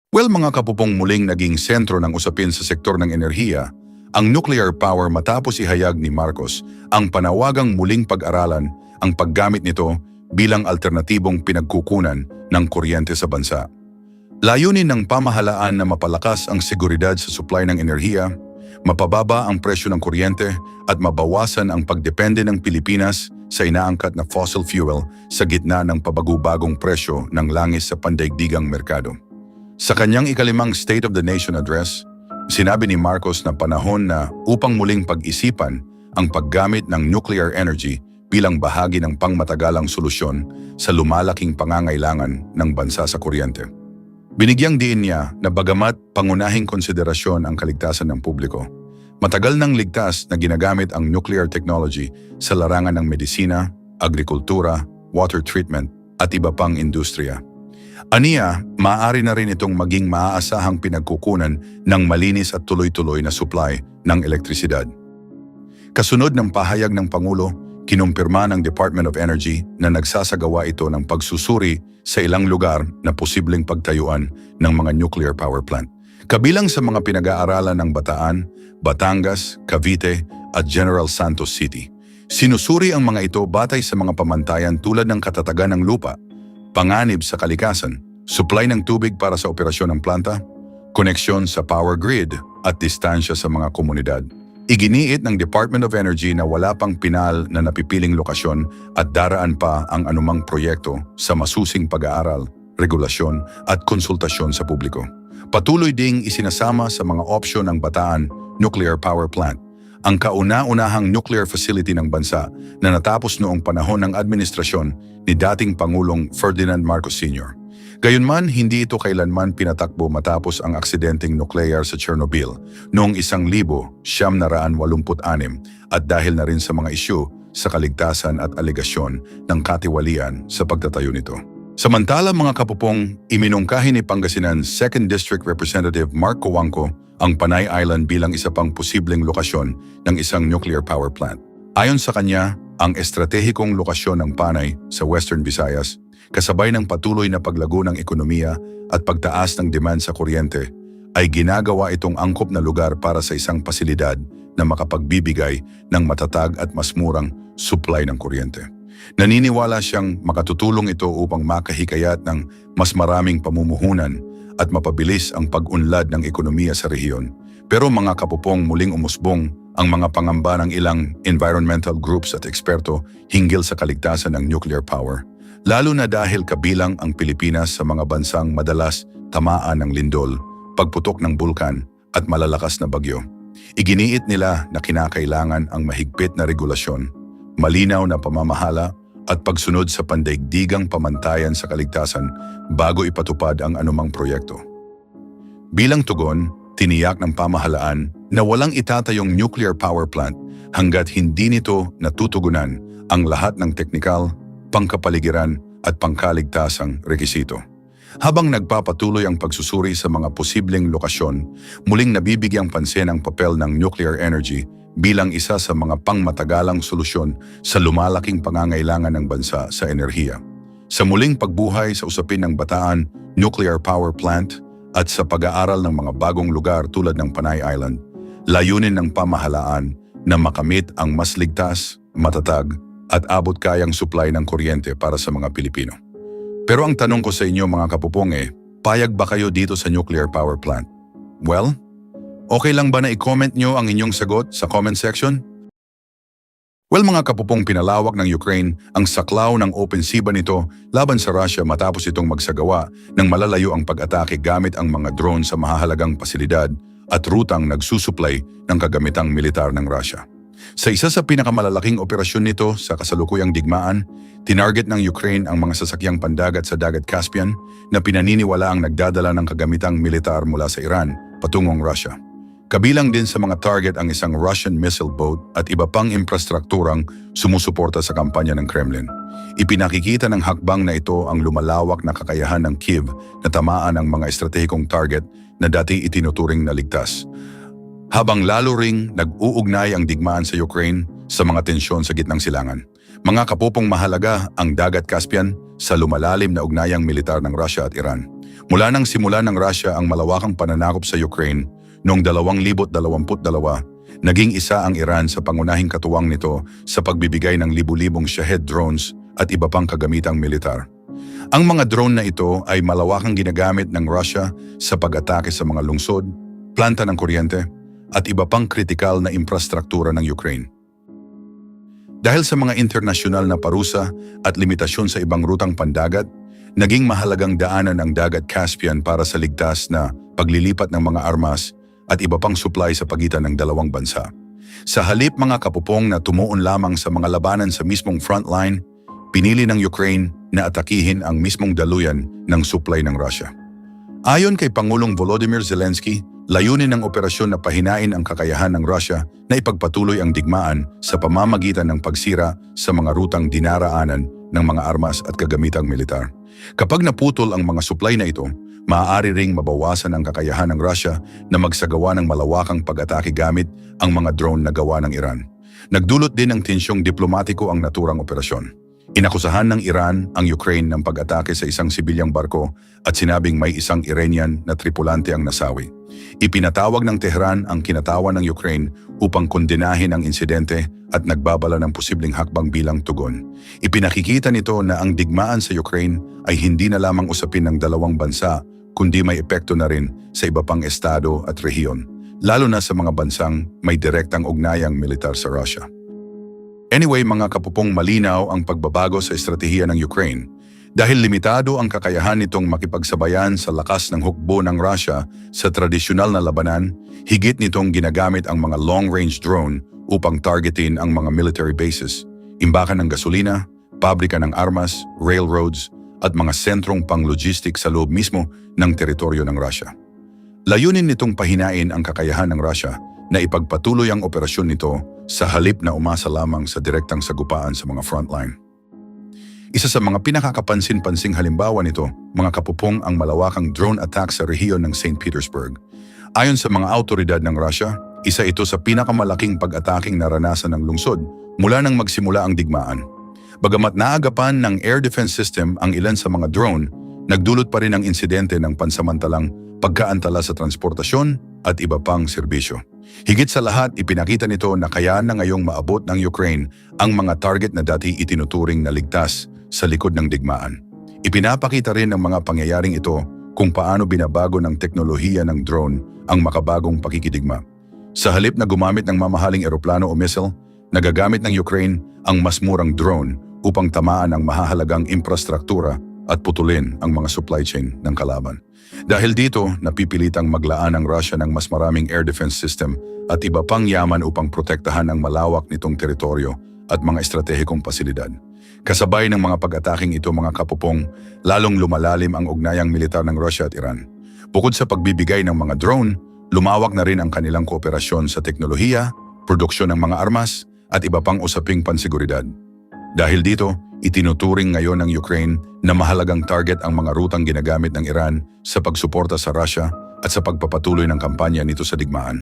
Well, mga kapupong, muling naging sentro ng usapin sa sektor ng enerhiya, ang nuclear power matapos ihayag ni Marcos ang panawagang muling pag-aralan ang paggamit nito bilang alternatibong pinagkukunan ng kuryente sa bansa. Layunin ng pamahalaan na mapalakas ang seguridad sa supply ng enerhiya, mapababa ang presyo ng kuryente at mabawasan ang pagdepende ng Pilipinas sa inaangkat na fossil fuel sa gitna ng pabago-bagong presyo ng langis sa pandaigdigang merkado. Sa kanyang ikalimang State of the Nation address, sinabi ni Marcos na panahon na upang muling pag-isipan ang paggamit ng nuclear energy bilang bahagi ng pangmatagalang solusyon sa lumalaking pangangailangan ng bansa sa kuryente. Binigyang diin niya na bagamat pangunahing konsiderasyon ang kaligtasan ng publiko, matagal nang ligtas na ginagamit ang nuclear technology sa larangan ng medisina, agrikultura, water treatment at iba pang industriya. Aniya, maaari na rin itong maging maaasahang pinagkukunan ng malinis at tuloy-tuloy na supply ng elektrisidad. Kasunod ng pahayag ng Pangulo, kinumpirma ng Department of Energy na nagsasagawa ito ng pagsusuri sa ilang lugar na posibleng pagtayuan ng mga nuclear power plant. Kabilang sa mga pinag-aaralan ng Bataan, Batangas, Cavite at General Santos City. Sinusuri ang mga ito batay sa mga pamantayan tulad ng katatagan ng lupa, panganib sa kalikasan, supply ng tubig para sa operasyon ng planta, koneksyon sa power grid at distansya sa mga komunidad. Iginiit ng Department of Energy na wala pang pinal na napipiling lokasyon at daraan pa ang anumang proyekto sa masusing pag-aaral, regulasyon at konsultasyon sa publiko. Patuloy ding isinasama sa mga opsyon ng Bataan Nuclear Power Plant, ang kauna-unahang nuclear facility ng bansa na natapos noong panahon ng administrasyon ni dating Pangulong Ferdinand Marcos Sr. Gayunman, hindi ito kailanman pinatakbo matapos ang aksidenteng nuklear sa Chernobyl noong 1986 at dahil na rin sa mga isyu sa kaligtasan at aligasyon ng katiwalian sa pagtatayo nito. Samantala, mga kapupong, iminungkahi ni Pangasinan 2nd District Representative Mark Cojuangco ang Panay Island bilang isa pang posibleng lokasyon ng isang nuclear power plant. Ayon sa kanya, ang estratehikong lokasyon ng Panay sa Western Visayas, kasabay ng patuloy na paglago ng ekonomiya at pagtaas ng demand sa kuryente, ay ginagawa itong angkop na lugar para sa isang pasilidad na makapagbibigay ng matatag at mas murang supply ng kuryente. Naniniwala siyang makatutulong ito upang makahikayat ng mas maraming pamumuhunan at mapabilis ang pag-unlad ng ekonomiya sa rehiyon. Pero mga kapupong, muling umusbong ang mga pangamba ng ilang environmental groups at eksperto hinggil sa kaligtasan ng nuclear power. Lalo na dahil kabilang ang Pilipinas sa mga bansang madalas tamaan ng lindol, pagputok ng bulkan at malalakas na bagyo. Iginiit nila na kinakailangan ang mahigpit na regulasyon, malinaw na pamamahala at pagsunod sa pandaigdigang pamantayan sa kaligtasan bago ipatupad ang anumang proyekto. Bilang tugon, tiniyak ng pamahalaan na walang itatayong nuclear power plant hanggat hindi nito natutugunan ang lahat ng teknikal, pangkapaligiran at pangkaligtasang rekisito. Habang nagpapatuloy ang pagsusuri sa mga posibleng lokasyon, muling nabibigyang pansin ang papel ng nuclear energy bilang isa sa mga pangmatagalang solusyon sa lumalaking pangangailangan ng bansa sa enerhiya. Sa muling pagbuhay sa usapin ng Bataan Nuclear Power Plant at sa pag-aaral ng mga bagong lugar tulad ng Panay Island, layunin ng pamahalaan na makamit ang mas ligtas, matatag at abot-kayang supply ng kuryente para sa mga Pilipino. Pero ang tanong ko sa inyo mga kapupong payag ba kayo dito sa nuclear power plant? Well, okay lang ba na i-comment nyo ang inyong sagot sa comment section? Well, mga kapupong, pinalawak ng Ukraine ang saklaw ng opensiba nito laban sa Russia matapos itong magsagawa ng malalayo ang pag-atake gamit ang mga drone sa mahahalagang pasilidad at rutang nagsusupply ng kagamitang militar ng Russia. Sa isa sa pinakamalalaking operasyon nito sa kasalukuyang digmaan, tinarget ng Ukraine ang mga sasakyang pandagat sa Dagat Caspian na pinaniniwala ang nagdadala ng kagamitang militar mula sa Iran patungong Russia. Kabilang din sa mga target ang isang Russian missile boat at iba pang infrastrukturang sumusuporta sa kampanya ng Kremlin. Ipinakikita ng hakbang na ito ang lumalawak na kakayahan ng Kyiv na tamaan ang mga estratehikong target na dati itinuturing na ligtas. Habang lalo ring nag-uugnay ang digmaan sa Ukraine sa mga tensyon sa gitnang silangan. Mga kapupong, mahalaga ang Dagat Caspian sa lumalalim na ugnayang militar ng Russia at Iran. Mula nang simula ng Russia ang malawakang pananakop sa Ukraine noong 2022, naging isa ang Iran sa pangunahing katuwang nito sa pagbibigay ng libu-libong Shahed drones at iba pang kagamitang militar. Ang mga drone na ito ay malawakang ginagamit ng Russia sa pag-atake sa mga lungsod, planta ng kuryente, at iba pang kritikal na infrastruktura ng Ukraine. Dahil sa mga internasyonal na parusa at limitasyon sa ibang rutang pandagat, naging mahalagang daanan ang dagat Caspian para sa ligtas na paglilipat ng mga armas at iba pang supply sa pagitan ng dalawang bansa. Sa halip mga kapupong na tumuon lamang sa mga labanan sa mismong frontline, pinili ng Ukraine na atakihin ang mismong daluyan ng supply ng Russia. Ayon kay Pangulong Volodymyr Zelensky, layunin ng operasyon na pahinain ang kakayahan ng Russia na ipagpatuloy ang digmaan sa pamamagitan ng pagsira sa mga rutang dinaraanan ng mga armas at kagamitang militar. Kapag naputol ang mga supply na ito, maaari ring mabawasan ang kakayahan ng Russia na magsagawa ng malawakang pag-atake gamit ang mga drone na gawa ng Iran. Nagdulot din ng tensyong diplomatiko ang naturang operasyon. Inakusahan ng Iran ang Ukraine ng pag-atake sa isang sibilyang barko at sinabing may isang Iranian na tripulante ang nasawi. Ipinatawag ng Tehran ang kinatawan ng Ukraine upang kondenahin ang insidente at nagbabala ng posibleng hakbang bilang tugon. Ipinakikita nito na ang digmaan sa Ukraine ay hindi na lamang usapin ng dalawang bansa kundi may epekto na rin sa iba pang estado at rehiyon, lalo na sa mga bansang may direktang ugnayang militar sa Russia. Anyway, mga kapupong, malinaw ang pagbabago sa estratehiya ng Ukraine dahil limitado ang kakayahan nitong makipagsabayan sa lakas ng hukbo ng Russia sa tradisyonal na labanan, higit nitong ginagamit ang mga long-range drone upang targetin ang mga military bases, imbakan ng gasolina, pabrika ng armas, railroads, at mga sentrong pang-logistic sa loob mismo ng teritoryo ng Russia. Layunin nitong pahinain ang kakayahan ng Russia na ipagpatuloy ang operasyon nito sa halip na umasa lamang sa direktang sagupaan sa mga frontline. Isa sa mga pinakakapansin-pansing halimbawa nito, mga kapupong, ang malawakang drone attack sa rehiyon ng St. Petersburg. Ayon sa mga autoridad ng Russia, isa ito sa pinakamalaking pag-ataking naranasan ng lungsod mula nang magsimula ang digmaan. Bagamat naagapan ng air defense system ang ilan sa mga drone, nagdulot pa rin ang insidente ng pansamantalang pagkaantala sa transportasyon at iba pang serbisyo. Higit sa lahat, ipinakita nito na kaya na ngayong maabot ng Ukraine ang mga target na dati itinuturing na ligtas sa likod ng digmaan. Ipinapakita rin ng mga pangyayaring ito kung paano binabago ng teknolohiya ng drone ang makabagong pakikidigma. Sa halip na gumamit ng mamahaling eroplano o missile, nagagamit ng Ukraine ang mas murang drone upang tamaan ang mahahalagang infrastruktura at putulin ang mga supply chain ng kalaban. Dahil dito, napipilitang maglaan ang Russia ng mas maraming air defense system at iba pang yaman upang protektahan ang malawak nitong teritoryo at mga estratehikong pasilidad. Kasabay ng mga pag-ataking ito, mga kapupong, lalong lumalalim ang ugnayang militar ng Russia at Iran. Bukod sa pagbibigay ng mga drone, lumawak na rin ang kanilang kooperasyon sa teknolohiya, produksyon ng mga armas, at iba pang usaping pansiguridad. Dahil dito, itinuturing ngayon ng Ukraine na mahalagang target ang mga rutang ginagamit ng Iran sa pagsuporta sa Russia at sa pagpapatuloy ng kampanya nito sa digmaan.